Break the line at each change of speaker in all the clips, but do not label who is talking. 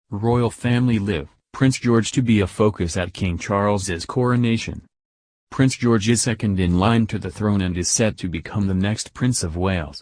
Royal family live, Prince George to be a focus at King Charles's coronation. Prince George is second in line to the throne and is set to become the next Prince of Wales.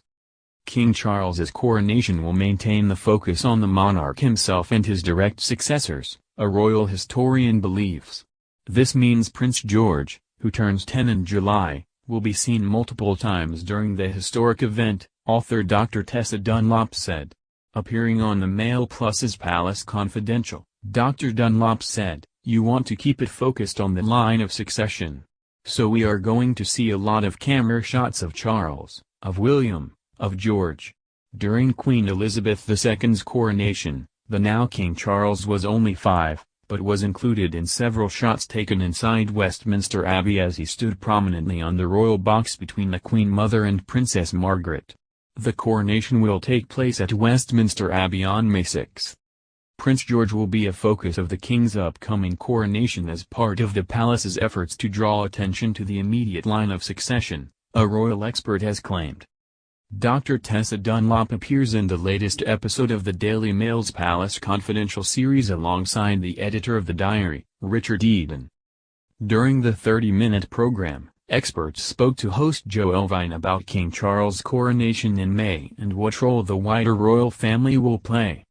King Charles's coronation will maintain the focus on the monarch himself and his direct successors, a royal historian believes. This means Prince George, who turns 10 in July, will be seen multiple times during the historic event, author Dr. Tessa Dunlop said. Appearing on the Mail Plus's Palace Confidential, Dr. Dunlop said, "You want to keep it focused on the line of succession. So we are going to see a lot of camera shots of Charles, of William, of George." During Queen Elizabeth II's coronation, the now King Charles was only 5, but was included in several shots taken inside Westminster Abbey as he stood prominently on the royal box between the Queen Mother and Princess Margaret. The coronation will take place at Westminster Abbey on May 6. Prince George will be a focus of the King's upcoming coronation as part of the palace's efforts to draw attention to the immediate line of succession, a royal expert has claimed. Dr. Tessa Dunlop appears in the latest episode of the Daily Mail's Palace Confidential series alongside the editor of the diary, Richard Eden. During the 30-minute program, experts spoke to host Joe Elvine about King Charles' coronation in May and what role the wider royal family will play.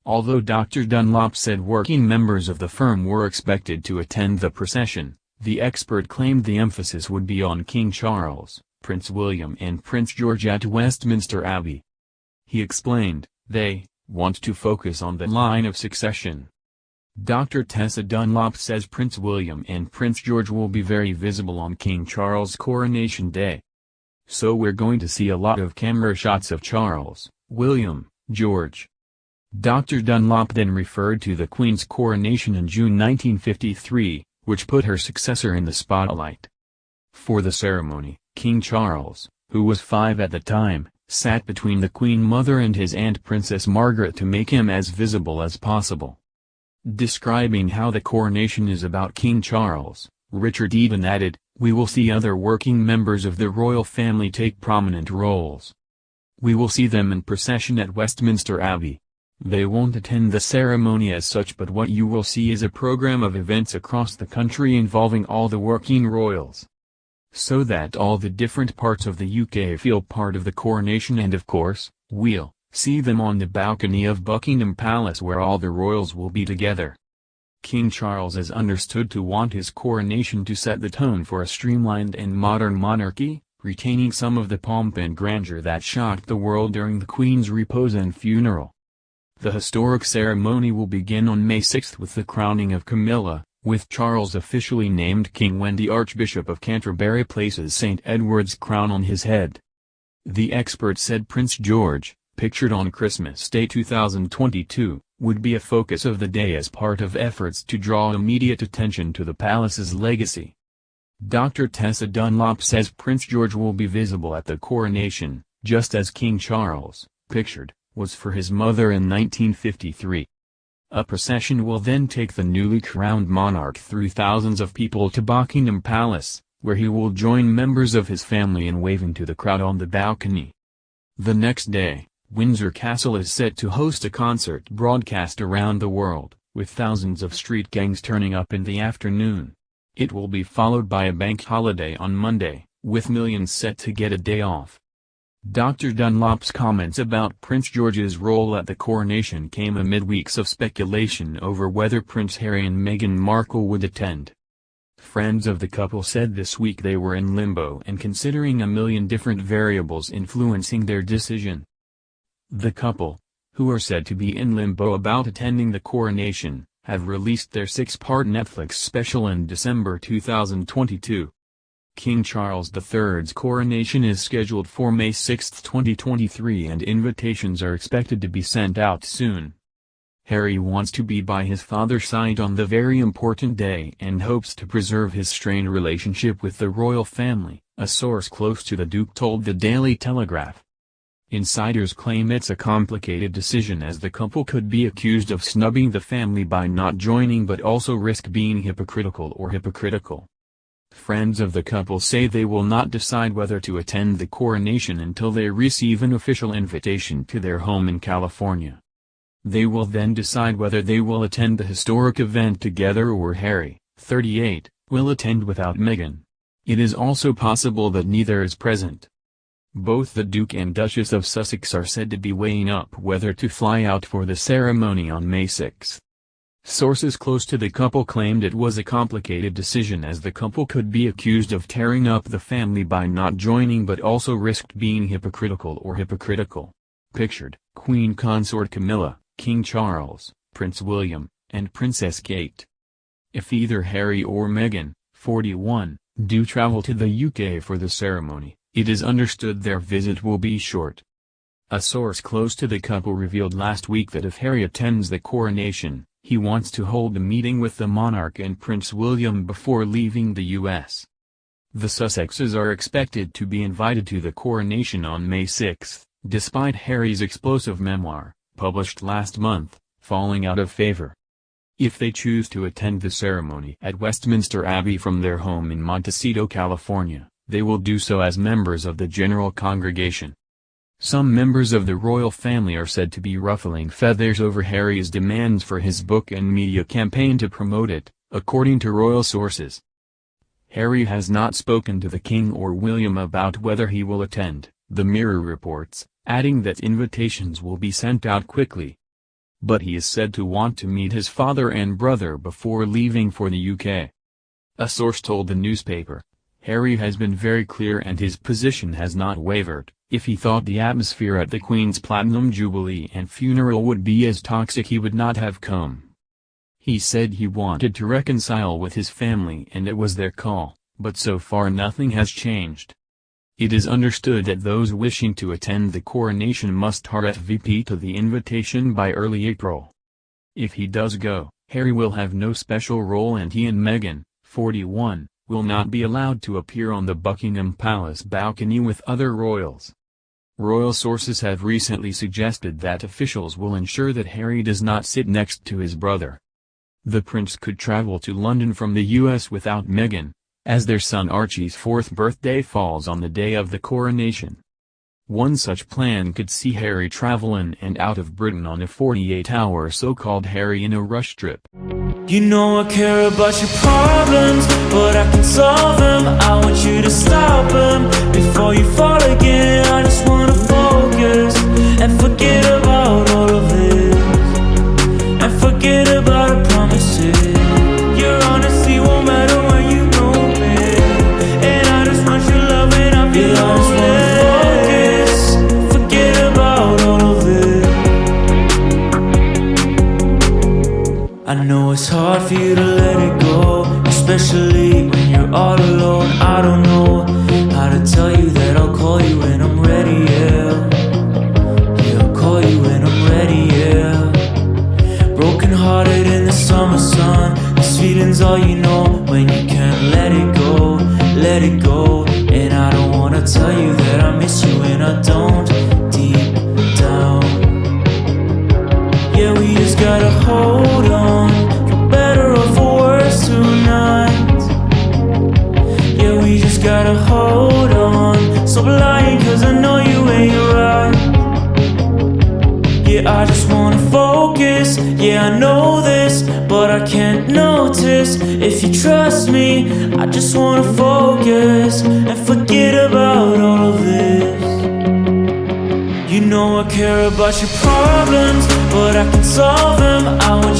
Although Dr. Dunlop said working members of the firm were expected to attend the procession, the expert claimed the emphasis would be on King Charles, Prince William and Prince George at Westminster Abbey. He explained, "They want to focus on the line of succession." Dr. Tessa Dunlop says Prince William and Prince George will be very visible on King Charles' coronation day. "So we're going to see a lot of camera shots of Charles, William, George." Dr. Dunlop then referred to the Queen's coronation in June 1953, which put her successor in the spotlight. For the ceremony, King Charles, who was 5 at the time, sat between the Queen Mother and his aunt Princess Margaret to make him as visible as possible. Describing how the coronation is about King Charles, Richard Eden added, "We will see other working members of the royal family take prominent roles. We will see them in procession at Westminster Abbey. They won't attend the ceremony as such, but what you will see is a program of events across the country involving all the working royals, so that all the different parts of the UK feel part of the coronation, and of course, we'll see them on the balcony of Buckingham Palace where all the royals will be together." King Charles is understood to want his coronation to set the tone for a streamlined and modern monarchy, retaining some of the pomp and grandeur that shocked the world during the Queen's repose and funeral. The historic ceremony will begin on May 6 with the crowning of Camilla, with Charles officially named king when the Archbishop of Canterbury places St. Edward's crown on his head. The expert said Prince George, pictured on Christmas Day 2022, would be a focus of the day as part of efforts to draw immediate attention to the palace's legacy. Dr. Tessa Dunlop says Prince George will be visible at the coronation, just as King Charles, pictured, was for his mother in 1953. A procession will then take the newly crowned monarch through thousands of people to Buckingham Palace, where he will join members of his family in waving to the crowd on the balcony. The next day, Windsor Castle is set to host a concert broadcast around the world, with thousands of street gangs turning up in the afternoon. It will be followed by a bank holiday on Monday, with millions set to get a day off. Dr. Dunlop's comments about Prince George's role at the coronation came amid weeks of speculation over whether Prince Harry and Meghan Markle would attend. Friends of the couple said this week they were in limbo and considering a million different variables influencing their decision. The couple, who are said to be in limbo about attending the coronation, have released their 6-part Netflix special in December 2022. King Charles III's coronation is scheduled for May 6, 2023, and invitations are expected to be sent out soon. Harry wants to be by his father's side on the very important day and hopes to preserve his strained relationship with the royal family, a source close to the Duke told the Daily Telegraph. Insiders claim it's a complicated decision as the couple could be accused of snubbing the family by not joining but also risk being hypocritical. Friends of the couple say they will not decide whether to attend the coronation until they receive an official invitation to their home in California. They will then decide whether they will attend the historic event together or Harry, 38, will attend without Meghan. It is also possible that neither is present. Both the Duke and Duchess of Sussex are said to be weighing up whether to fly out for the ceremony on May 6. Sources close to the couple claimed it was a complicated decision as the couple could be accused of tearing up the family by not joining but also risked being hypocritical. Pictured, Queen Consort Camilla, King Charles, Prince William, and Princess Kate. If either Harry or Meghan, 41, do travel to the UK for the ceremony, it is understood their visit will be short. A source close to the couple revealed last week that if Harry attends the coronation, he wants to hold a meeting with the monarch and Prince William before leaving the US. The Sussexes are expected to be invited to the coronation on May 6, despite Harry's explosive memoir, published last month, falling out of favor. If they choose to attend the ceremony at Westminster Abbey from their home in Montecito, California, they will do so as members of the general congregation. Some members of the royal family are said to be ruffling feathers over Harry's demands for his book and media campaign to promote it, according to royal sources. Harry has not spoken to the King or William about whether he will attend, the Mirror reports, adding that invitations will be sent out quickly. But he is said to want to meet his father and brother before leaving for the UK. A source told the newspaper, Harry has been very clear and his position has not wavered. If he thought the atmosphere at the Queen's Platinum Jubilee and funeral would be as toxic he would not have come. He said he wanted to reconcile with his family and it was their call, but so far nothing has changed. It is understood that those wishing to attend the coronation must RSVP to the invitation by early April. If he does go, Harry will have no special role and he and Meghan, 41, will not be allowed to appear on the Buckingham Palace balcony with other royals. Royal sources have recently suggested that officials will ensure that Harry does not sit next to his brother. The prince could travel to London from the US without Meghan, as their son Archie's 4th birthday falls on the day of the coronation. One such plan could see Harry travel in and out of Britain on a 48-hour so-called Harry in a rush trip.
You know I care about your problems, but I can solve them. I want you to stop them before you fall again. I just wanna focus and forget about all of this, and forget about our promises. Your honesty won't matter when you know me, and I just want your love when I feel lonely. Focus, forget about all of this. I know it's hard for you to let it go, especially when you're all alone. I don't know how to tell you that I'll call you when I'm ready, yeah. Yeah, I'll call you when I'm ready, yeah. Broken hearted in the summer sun, this feeling's all you know when you can't let it go, let it go. And I don't wanna tell you that I miss you and I don't, deep down. Yeah, we just gotta hold on, for better or for worse tonight. Yeah, we just gotta hold on, stop lying cause I know you ain't right. Yeah, I just wanna focus, yeah I know this, but I can't notice if you trust me. I just wanna focus and forget about all of this. You know I care about your problems, but I can solve them. I want